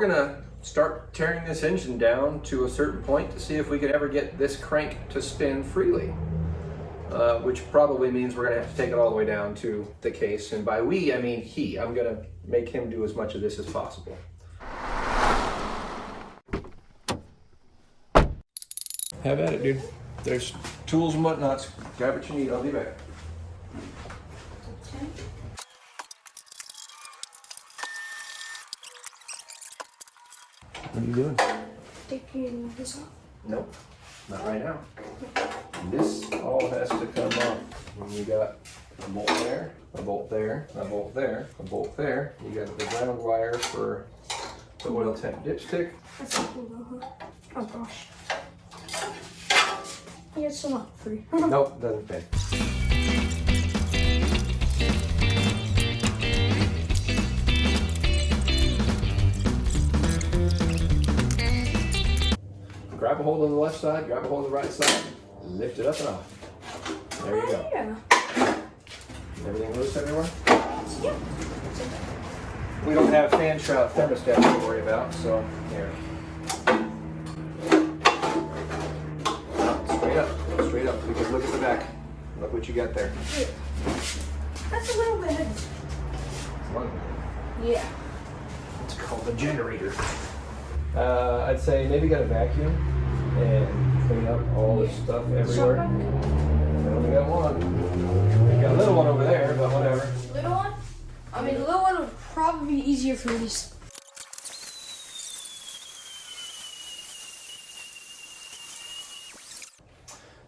we're gonna start tearing this engine down to a certain point to see if we could ever get this crank to spin freely. Which probably means we're gonna have to take it all the way down to the case. And by we, I mean he. I'm gonna make him do as much of this as possible. Have at it, dude. There's tools and whatnots. Grab what you need, I'll be back. Okay. What are you doing? Taking this off? Nope, not right now. This all has to come off. When you got a bolt there, a bolt there, a bolt there, a bolt there. You got the ground wire for the oil tank dipstick. That's not cool though, huh? Oh gosh. Yeah, it's still not free. Nope, doesn't fit. Grab a hold on the left side, grab a hold on the right side, lift it up and off. There you go. Yeah. Everything loose everywhere? Yeah. We don't have fan shroud thermostat to worry about, so here. Straight up, because look at the back. Look what you got there. Yeah. That's a little bit heavy. Yeah. It's called a generator. I'd say maybe get a vacuum and clean up all this stuff everywhere. We only got one. We got a little one over there, but whatever. Little one? I mean, the little one would probably be easier for these.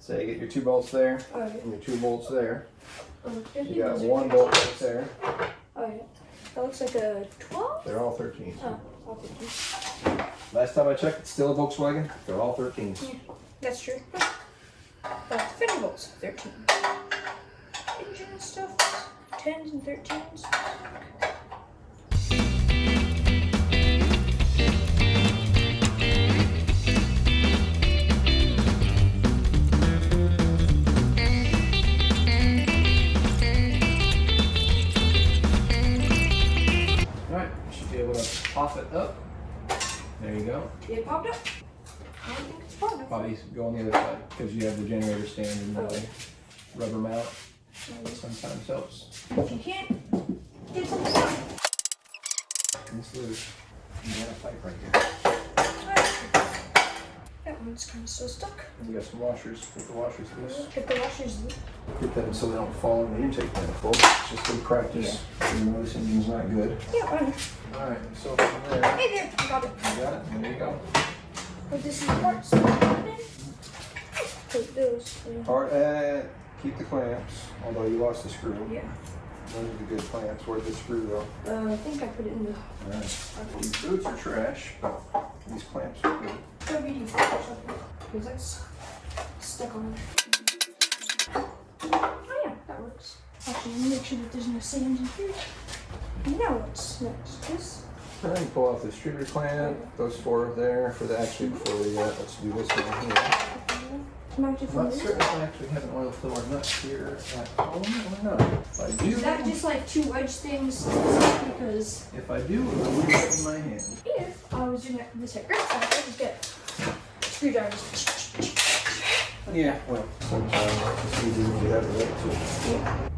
So you get your 2 bolts there, Alright. and your 2 bolts there. Oh, You got 1 bolt right there. Alright. That looks like a 12? They're all 13. Oh, all 13. Last time I checked, it's still a Volkswagen. They're all 13s. Yeah, that's true. Fender bolts, 13. Engine and stuff, 10s and 13s. Alright, should be able to pop it up. There you go. It popped up. I don't think it's popped up. Probably go on the other side because you have the generator stand in the way. Rubber mount sometimes helps. If you can't, get something done. It's loose. You got a pipe right here. That one's kind of still stuck. And you got some washers. Put the washers loose. If the washer's Keep them so they don't fall in the intake manifold. It's just good practice. You know this engine's not good. yeah, fine. Alright, so from there. Hey there, got it. You got it? There you go. But this is the parts. Take those. Yeah. Keep the clamps, although you lost the screw. Yeah. Those are the good clamps. Where'd the screw go? I think I put it in the. Alright. These boots are trash, but these clamps are good. Because that's stuck on it. Oh yeah, that works. Actually, make sure that there's no sand in here. Now what's next? This. Alright, you pull off the distributor clamp. Those 4 there for the actually before we let's do this one here. Not certain if I actually have an oil filler nut here at home or not. If I do, is that just like 2 wedge things? Because if I do, I'll leave it in my hand. if I was doing it this at grip time, I just get screwdrivers. Yeah, well, sometimes it's easy when you have the right tool. Yeah.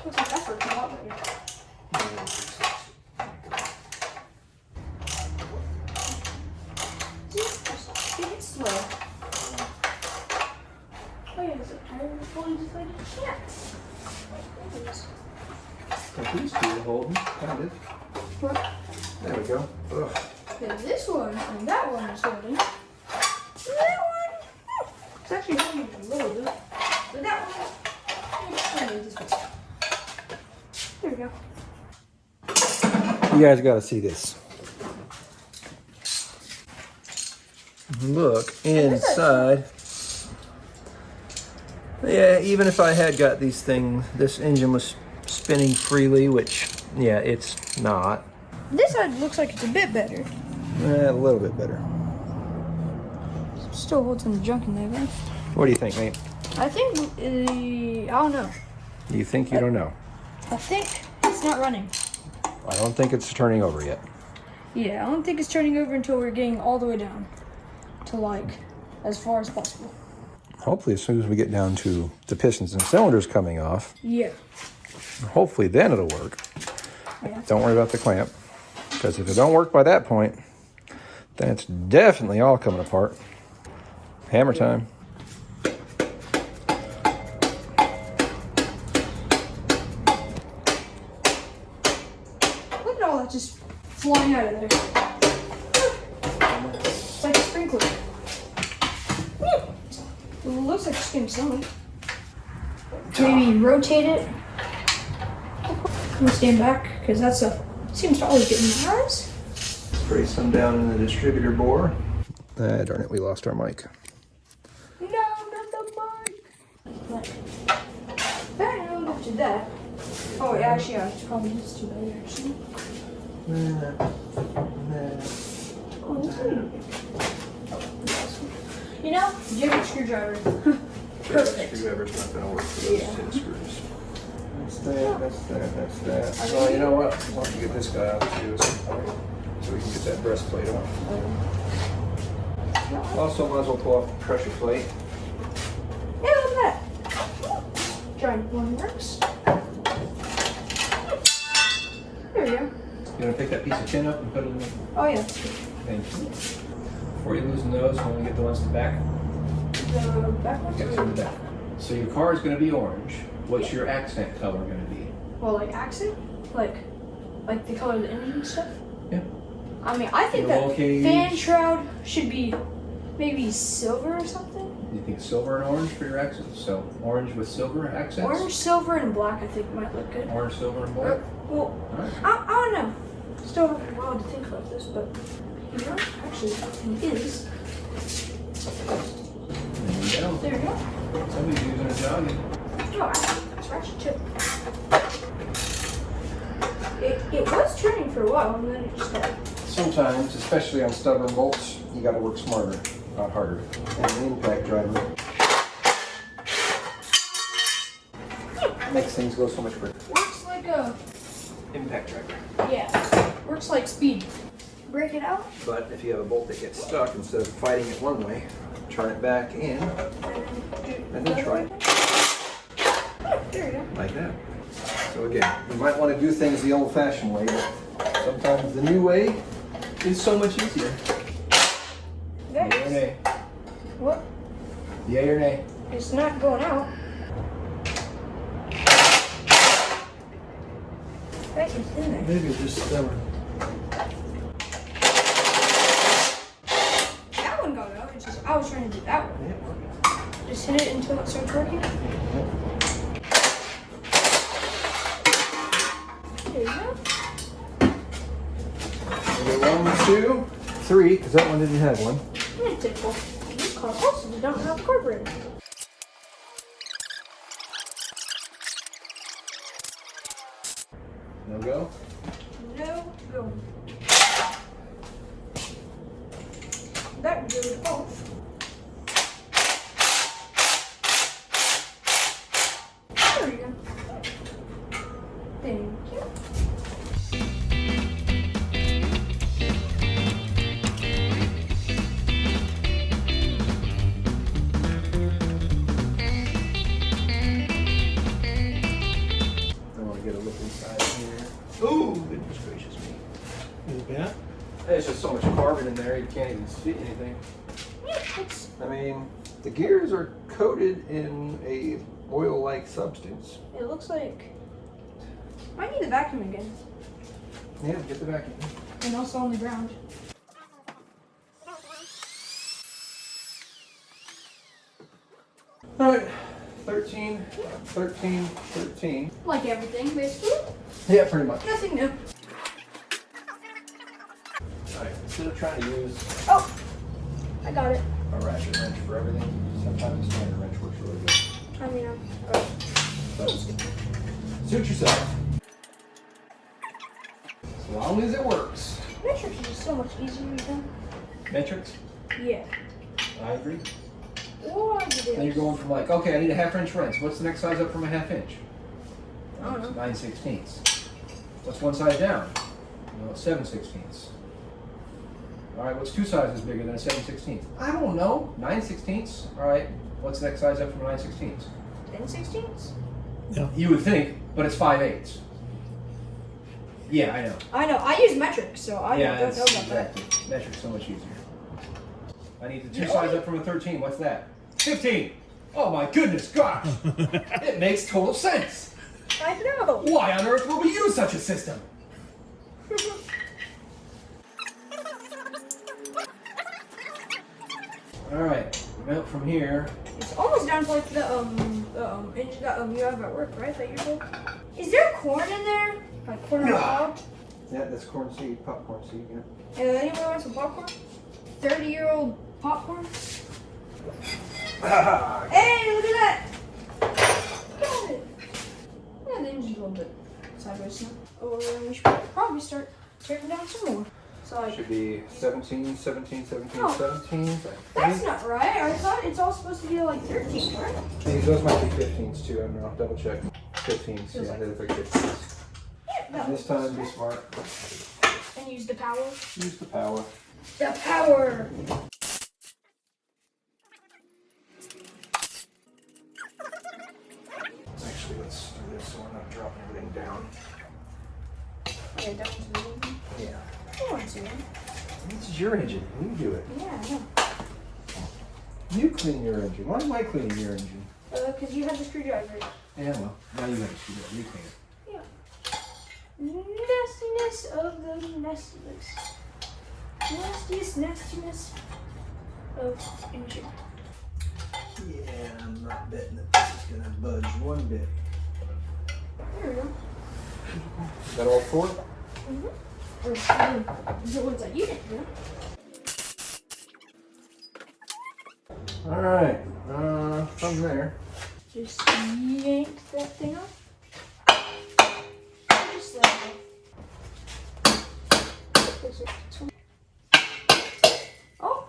Looks like that's working a lot better. It's slow. Oh yeah, is it fully deflated? Yeah. Like these 2 are holding, kind of. What? There we go. Ugh. Then this one and that one is holding. That one, it's actually holding a little bit. But that one, there we go. You guys got to see this. Look inside. Yeah, even if I had got these things, this engine was spinning freely, which, yeah, it's not. This side looks like it's a bit better. A little bit better. Still holds some junk in there, though. What do you think, mate? I think, I don't know. You think you don't know? I think it's it's not running. I don't think it's turning over yet. Yeah, I don't think it's turning over until we're getting all the way down to like as far as possible. Hopefully as soon as we get down to the pistons and cylinders coming off, Yeah. hopefully then it'll work. Yeah. Don't worry about the clamp, because if it don't work by that point, then it's definitely all coming apart. Hammer time. Look at all that just flying out of there. It's like a sprinkler. It looks like it's getting something. Maybe rotate it. I'm gonna stand back because that stuff seems to always get in my eyes. Spray some down in the distributor bore. Ah, darn it, we lost our mic. No, not the mic. Bam, after that. Oh, yeah, actually, yeah, it's probably just too bad, actually. Oh, that's good. You know, JBugs screwdriver. Perfect. Screwdriver's not going to work for those Yeah. tin screws. That's that, that's that, that's that. Well, you know what? Why don't you get this guy out too at some point so we can get that breastplate on. Also, might as well pull off the pressure plate. Yeah, look at that. Giant one works. There we go. You want to pick that piece of tin up and put it in the... Oh, yeah, that's good. Thank you. Before you lose those, when we get the ones in the back, The back one's get some in the back. So your car is going to be orange. What's your accent color going to be? Well, like accent? Like the color of the engine and stuff? Yeah. I mean, I think Roll that cage. fan shroud should be maybe silver or something. You think silver and orange for your accents? So orange with silver accents? Orange, silver, and black I think might look good. Orange, silver, and black? Well, All right. I don't know. Still a while to think about this, but you know, actually, it is. There you go. There we go. Somebody's using a jogging. Oh, actually, that's ratchet too. It was turning for a while, and then it just got. Sometimes, especially on stubborn bolts, you got to work smarter, not harder. And an impact driver makes things go so much quicker. Works like a. Impact driver. Yeah. Works like speed. Break it out. But if you have a bolt that gets stuck, instead of fighting it one way, turn it back in, and then try it There you go. like that. So again, you might want to do things the old-fashioned way, but sometimes the new way is so much easier. Yay or There. nay? What? Yay or nay? It's not going out. Right, it's in there. Maybe it's just stubborn. That one got out. It's just I was trying to do that one. Just hit it until it starts working. There you go. Okay, 1, 2, 3, because that one didn't have one. And typical. This car also did not have a carburetor. No go? No go. That goes off. There you go. Thank you. I want to get a look inside here. Ooh, goodness gracious me. Is it bad? There's just so much carbon in there, you can't even see anything. Yeah, it's, I mean, the gears are coated in a oil-like substance. it looks like. I need the vacuum again. Yeah, get the vacuum. And also on the ground. All right, 13, 13, 13. Like everything, basically. Yeah, pretty much. Nothing new. All right, instead of trying to use Oh! I got it. a ratchet wrench for everything, sometimes a standard wrench works really good. I mean, But suit yourself. As long as it works. metrics is just so much easier to do. Metrics? Yeah. I agree. Why is Then you're it? going from like, okay, I need a 1/2 inch wrench. What's the next size up from a 1/2 inch? I don't know. 9/16. What's one size down? Well, 7/16. All right, what's two sizes bigger than a 7/16? I don't know. 9/16. All right, what's the next size up from 9/16? 10/16? Yeah. You would think, but it's 5/8. Yeah, I know. I know. I use metric, so I don't know about exactly. Metric's so much easier. I need the two size up from a 13. What's that? 15. Oh my goodness, gosh! It makes total sense. that. I know. Why on earth would we use such a system? All right. Well, from here. It's almost down to like the engine that you have at work, right? That you built. Is there corn in there? Like corn on the cob? Yeah, that's corn seed, popcorn seed. Yeah. Anyone want some popcorn? 30-year-old popcorn? Ah, Hey, look at that! Got it! Yeah, the engine's a little bit sideways now. Oh, we should probably start tearing down some more. So like, should be 17, 17, 17, Oh. 17. that's not right. I thought it's all supposed to be like 13, right? Hey, those might be 15s too. I don't know. Double check. 15s. Feels Yeah, like- they look like 15s. Yeah, that This time, be smart. And use the power. Use the power. The power! Actually, let's do this so we're not dropping everything down. Okay, that one's moving. Yeah. That one's moving. This is your engine. You do it. Yeah, I know. You clean your engine. Why am I cleaning your engine? Because you have the screwdriver. Yeah, well, now you have to do it. You clean it. Nastiness of the nastiness. Nastiest nastiness of engine. Yeah, I'm not betting that this is going to budge one bit. There we go. Is that all four? Or the ones that you didn't, you know? All right. From there. Just yank that thing off. Just let it go. Oh!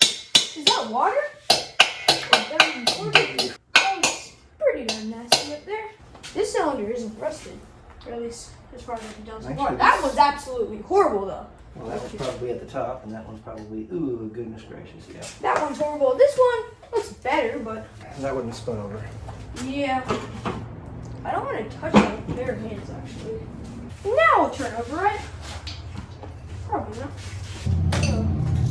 Is that water? Oh, it's pretty darn nasty up there. This cylinder isn't rusted. Or at least as far as I can tell so far. Actually, That one's absolutely horrible though. Well, that one's probably at the top, and that one's probably, ooh, goodness gracious, yeah. That one's horrible. This one looks better, but That wouldn't spun over. yeah. I don't want to touch it with bare hands actually. Now we'll turn over, right? Probably not.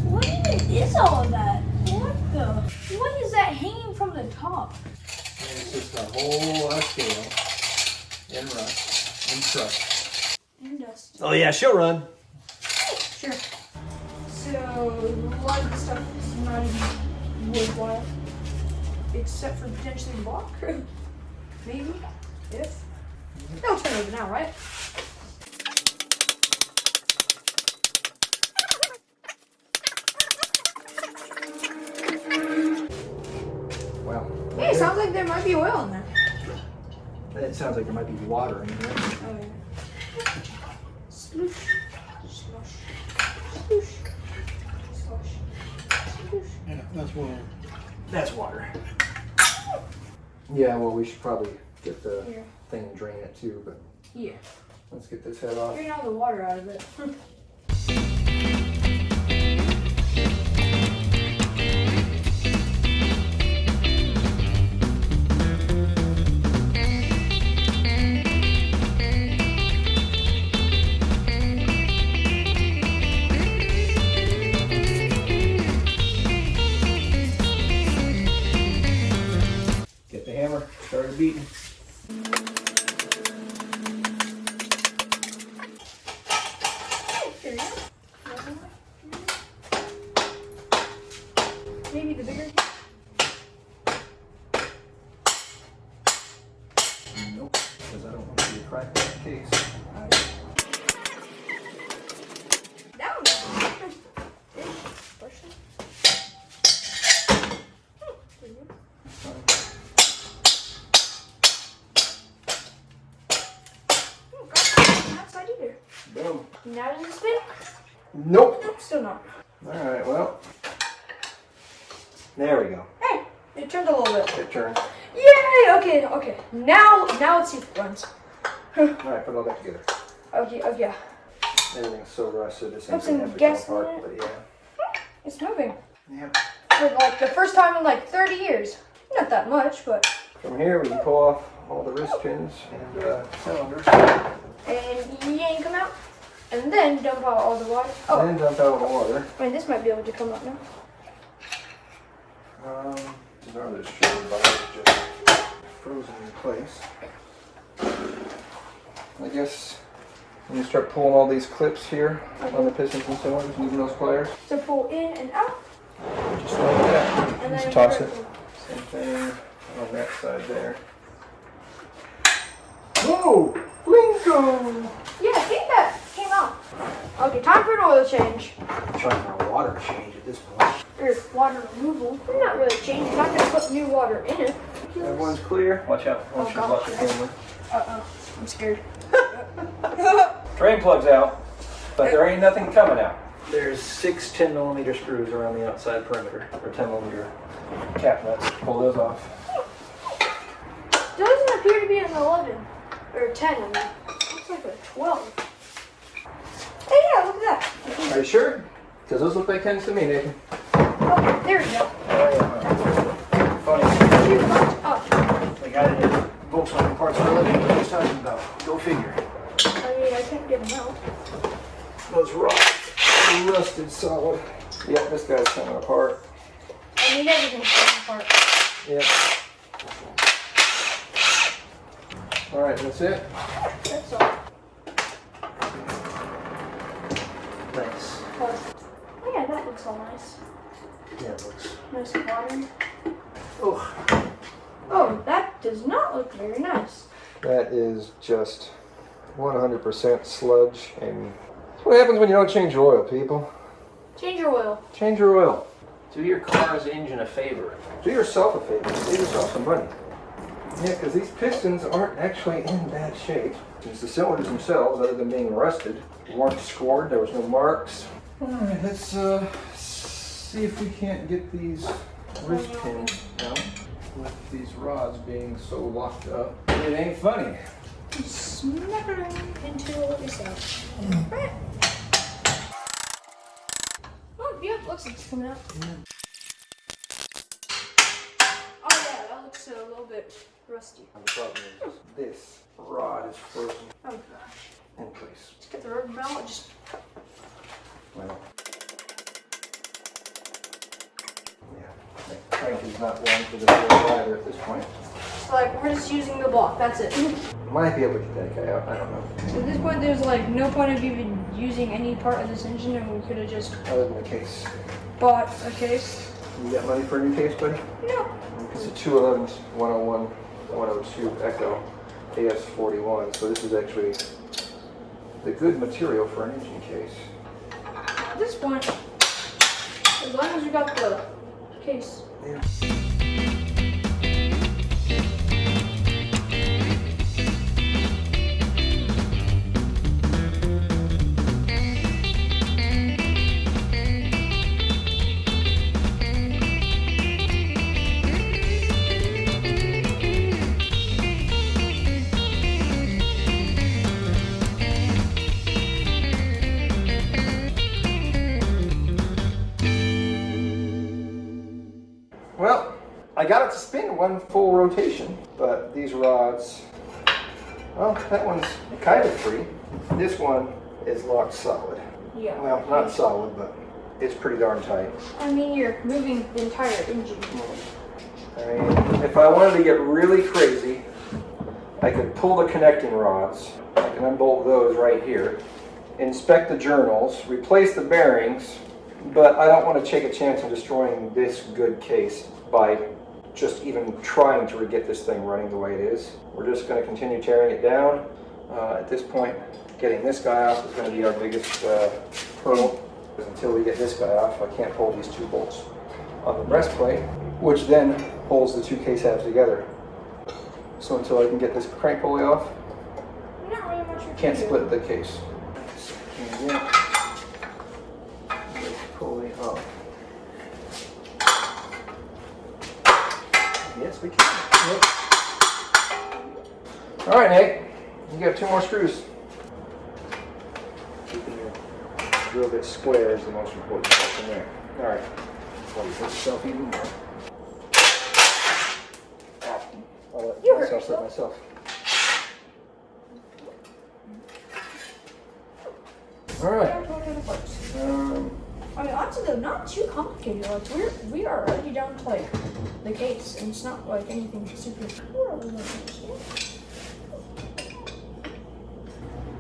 What even is all of that? What is that hanging from the top? It's just a whole lot of scale and rust and crust. And dust. Oh, yeah, she'll run. Sure. So a lot of the stuff is not even worthwhile. Except for potentially the block. Maybe. If. They'll turn over now, right? Wow. Hey, it sounds like there might be oil in there. It sounds like there might be water in there. Oh yeah. Sploosh. Slosh. Sploosh. Slosh. Sploosh. Yeah, that's water. That's water. Yeah, well, we should probably get the Here. thing and drain it too, but Yeah. let's get this head off. Drain all the water out of it. Get the hammer, started beating. There you go. Maybe the bigger. Nope, because I don't want to see a crack in that case. That one. Question. There you go. Oh, got that side either. Boom. Now does it spin? Nope. Nope, still not. Alright, well. There we go. Hey, it turned a little bit. It turned. Yay! Okay. Now let's see if it runs. Alright, put it all back together. Okay, okay. Everything's so rusted, it's Put going to some have to gas come in apart, it. but yeah. It's moving. Yep. For like the first time in like 30 years. Not that much, but. From here, we can pull off all the wrist pins and cylinders. And yank them out. And then dump out all the water. Oh, And then dump out the water. I mean, this might be able to come out now. No, this should bar is just frozen in place. I guess when you start pulling all these clips here on the pistons and cylinders, using those pliers, So pull in and out. just like that. And Just then toss it. Same thing on that side there. Whoa! Blingo! Yeah, I think that came out. Okay, time for an oil change. I'm trying my water change at this point. Or water removal. I'm not really changing. I'm not going to put new water in it. Everyone's clear. Watch out. Oh, Watch God. the camera. Uh-oh. I'm scared. Drain plug's out, but there ain't nothing coming out. There's 6 10mm screws around the outside perimeter. Or 10mm cap nuts. Pull those off. Doesn't appear to be an 11. Or 10, I mean. Looks like a 12. Hey, yeah, look at that. Are you sure? Because those look like 10s to me, Nathan. Oh, there we go. Funny. Cute bunch up. The guy that did Volkswagen parts for a living, what he's talking about. Go figure. I mean, I can't get them out. Those rods are rusted solid. Yep, this guy's coming apart. I mean, everything's falling apart. Yep. Alright, that's it. That's all. Nice. Oh, yeah, that looks all nice. Yeah, it looks. Nice and watery. Oh, Oh, that does not look very nice. That is just 100% sludge, and that's what happens when you don't change your oil, people. Change your oil. Change your oil. do your car's engine a favor. Do yourself a favor. Save yourself some money. Yeah, because these pistons aren't actually in bad shape. It's the cylinders themselves, other than being rusted, weren't scored. There was no marks. All right, let's see if we can't get these wrist pins out with these rods being so locked up. It ain't funny. Smack it into yourself. Right. Oh, yeah, looks like it's coming out. Oh, yeah, that looks a little bit rusty. And the problem is this rod is frozen Oh, gosh. in place. Let's get the rubber mallet. Just. Well, yeah, the crank is not one for the wheel either at this point. Like, we're just using the block. That's it. Might be able to get that guy out. I don't know. So at this point, there's like no point of even using any part of this engine, and we could have just Other than the case. bought a case. You got money for a new case, buddy? No. It's a 211s 101 102 Echo AS41. So this is actually the good material for an engine case. At this point, as long as we got the case. Yeah. Well, I got it to spin one full rotation, but these rods, well, that one's kind of free. This one is locked solid. Yeah. Well, not solid, but it's pretty darn tight. I mean, you're moving the entire engine. I mean, if I wanted to get really crazy, I could pull the connecting rods. I can unbolt those right here, inspect the journals, replace the bearings, but I don't want to take a chance of destroying this good case by just even trying to get this thing running the way it is. We're just going to continue tearing it down. At this point, getting this guy off is going to be our biggest hurdle. Until we get this guy off, I can't pull these two bolts on the breastplate, which then holds the two case halves together. So until I can get this crank pulley off, Not really much. we can't can do. split the case. And then this pulley up. Yes, we can. Yep. All right, Nate. You got 2 more screws. drill bit square is the most important part in there. All right, well, you hurt yourself even more. I'll let You hurt myself hurt yourself. myself. All right. I mean, honestly, though, not too complicated. Like we are already down to like the case, and it's not like anything super.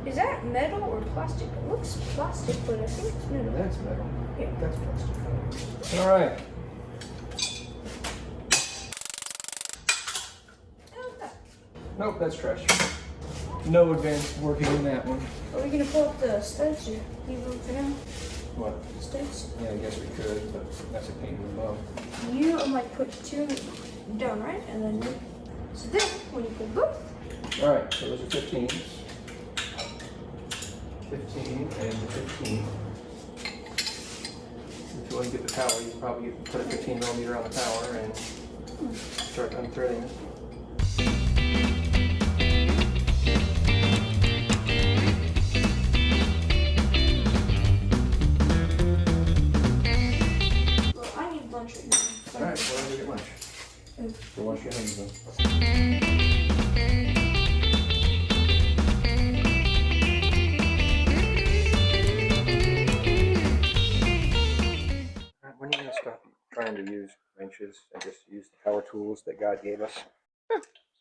Is that metal or plastic? It looks plastic, but I think it's metal. That's metal. Yeah. That's plastic. All right. Nope, that's trash. No advanced working in that one. Are we gonna pull up the studs or leave them for now? What? Studs? Yeah, I guess we could, but that's a pain in the bum. You might put two down, right? And then so then when you pull both. All right, so those are 15s. 15 and the 15. If you want to get the power, you can probably put a 15 millimeter on the power and start unthreading it. Well, I need lunch right now. All right, well, I'll go get lunch. Go wash your hands then. When are you going to stop trying to use wrenches and just use the power tools that God gave us?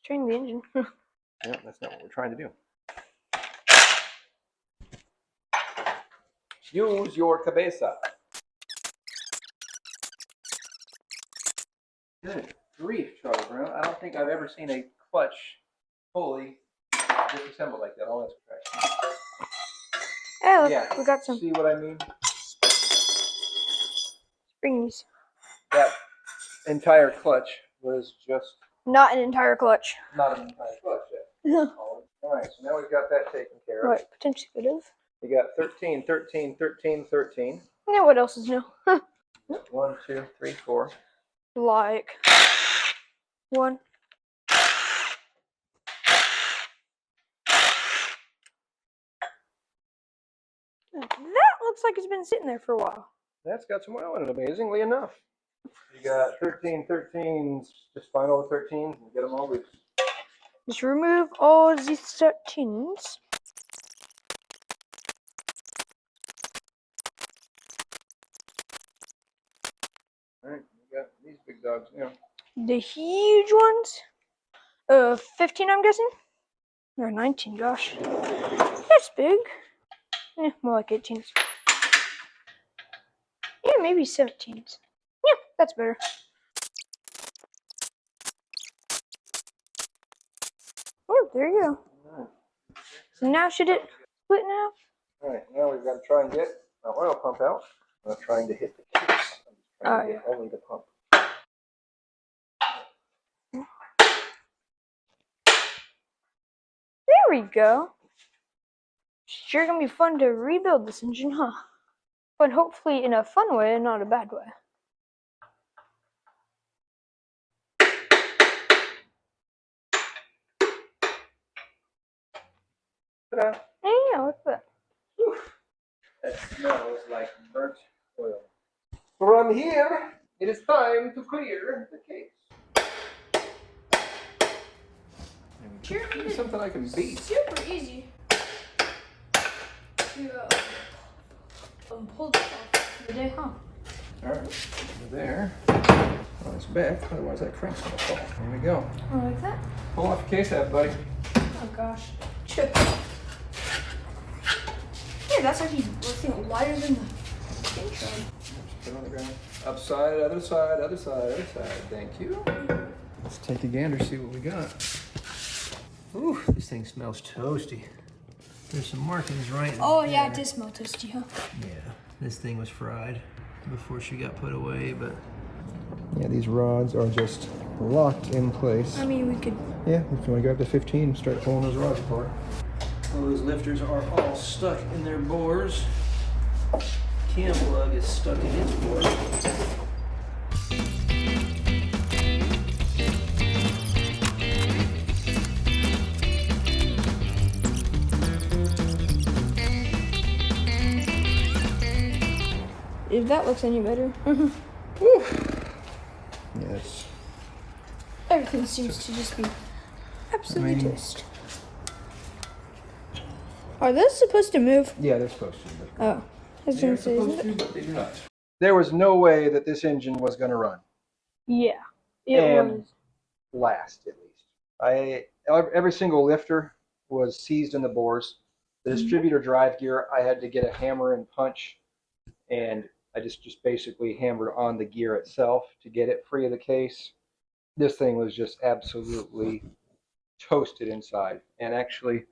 Train the engine. No, that's not what we're trying to do. Use your cabeza. Good grief, Charlie Brown. I don't think I've ever seen a clutch fully disassembled like that. Oh, that's trash. Oh, look, Yeah. we got some See what I mean? springs. That entire clutch was just Not an entire clutch. not an entire clutch yet. All right, so now we've got that taken care of. Right, potentially could have. We got 13, 13, 13, 13. Yeah, what else is new? 1, 2, 3, 4. Like one. That looks like it's been sitting there for a while. That's got some oil in it, amazingly enough. You got 13, 13s, just find all the 13s and get them all loose. Just remove all these 13s. Alright, we got these big dogs now. The huge ones. 15, I'm guessing. Or 19, gosh. That's big. Yeah, more like 18s. Yeah, maybe 17s. Yeah, that's better. Oh, there you go. Alright, So now should it split in half? Alright, now we've got to try and get our oil pump out. I'm not trying to hit the case. I'm just trying to get only the pump. There we go. Sure gonna be fun to rebuild this engine, huh? But hopefully in a fun way and not a bad way. Ta-da! Yeah, what's that? Whew. That smells like burnt oil. From here, it is time to clear the case. Sure, Give me something I can beat. super easy to pull this off the day, huh? Alright, there. On its back, otherwise that crank's gonna fall. There we go. Oh, like that? Pull off the case half, buddy. Oh gosh. Chip. Yeah, that's actually looking lighter than the intro. Just put it on the ground. Upside, other side, other side, other side. Thank you. Let's take a gander, see what we got. Ooh, this thing smells toasty. There's some markings right Oh there. yeah, it does smell toasty, huh? Yeah, this thing was fried before she got put away, but yeah, these rods are just locked in place. I mean, we could. Yeah, if you want to grab the 15 and start pulling those rods apart. Those lifters are all stuck in their bores. Cam plug is stuck in its bore. if that looks any better. Yes. Everything seems to just be absolutely toast. Are those supposed to move? Yeah, they're supposed to. Oh, I was They're gonna say, isn't supposed it? to, but they do not. There was no way that this engine was going to run. Yeah, it And was. last, at least. Every single lifter was seized in the bores. The distributor drive gear, I had to get a hammer and punch, and I just basically hammered on the gear itself to get it free of the case. This thing was just absolutely toasted inside. And actually,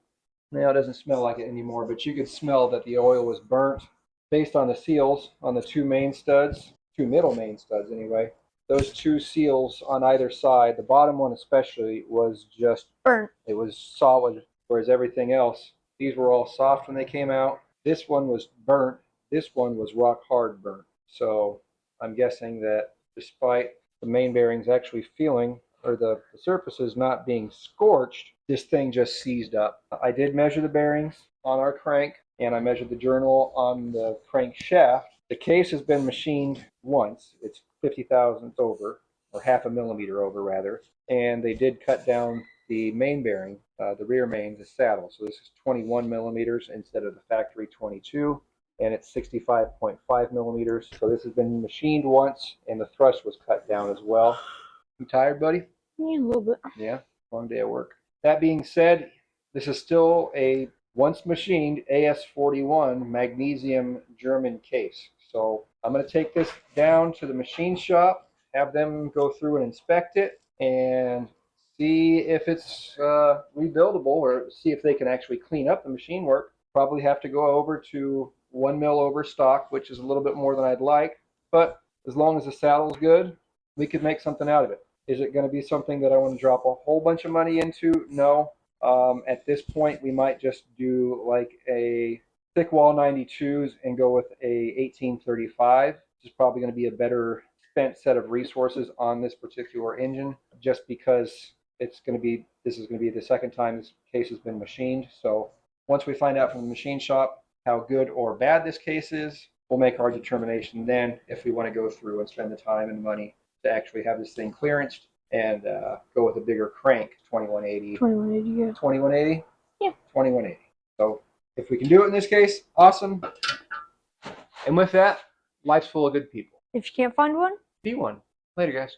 now it doesn't smell like it anymore, but you could smell that the oil was burnt. Based on the seals on the two middle main studs anyway, those two seals on either side, the bottom one especially, was just Burnt. it was solid, whereas everything else, these were all soft when they came out. This one was burnt. This one was rock hard burnt. So I'm guessing that despite the main bearings actually feeling, or the surfaces not being scorched, this thing just seized up. I did measure the bearings on our crank, and I measured the journal on the crank shaft. The case has been machined once. It's 50 thousandths over, or half a millimeter over rather, and they did cut down the main bearing, the rear main, the saddle. So this is 21 millimeters instead of the factory 22, and it's 65.5 millimeters. So this has been machined once, and the thrust was cut down as well. You tired, buddy? Yeah, a little bit. Yeah, long day at work. That being said, this is still a once machined AS41 magnesium German case. So I'm going to take this down to the machine shop, have them go through and inspect it, and see if it's rebuildable, or see if they can actually clean up the machine work. Probably have to go over to 1 mil over stock, which is a little bit more than I'd like, but as long as the saddle's good, we could make something out of it. Is it going to be something that I want to drop a whole bunch of money into? No. At this point, we might just do like a thick wall 92s and go with a 1835. This is probably going to be a better spent set of resources on this particular engine, just because this is going to be the second time this case has been machined. So once we find out from the machine shop how good or bad this case is, we'll make our determination then if we want to go through and spend the time and money to actually have this thing clearanced and go with a bigger crank, 2180. 2180, yeah. 2180? Yeah. 2180. So if we can do it in this case, awesome. And with that, life's full of good people. If you can't find one, Be one. Later, guys.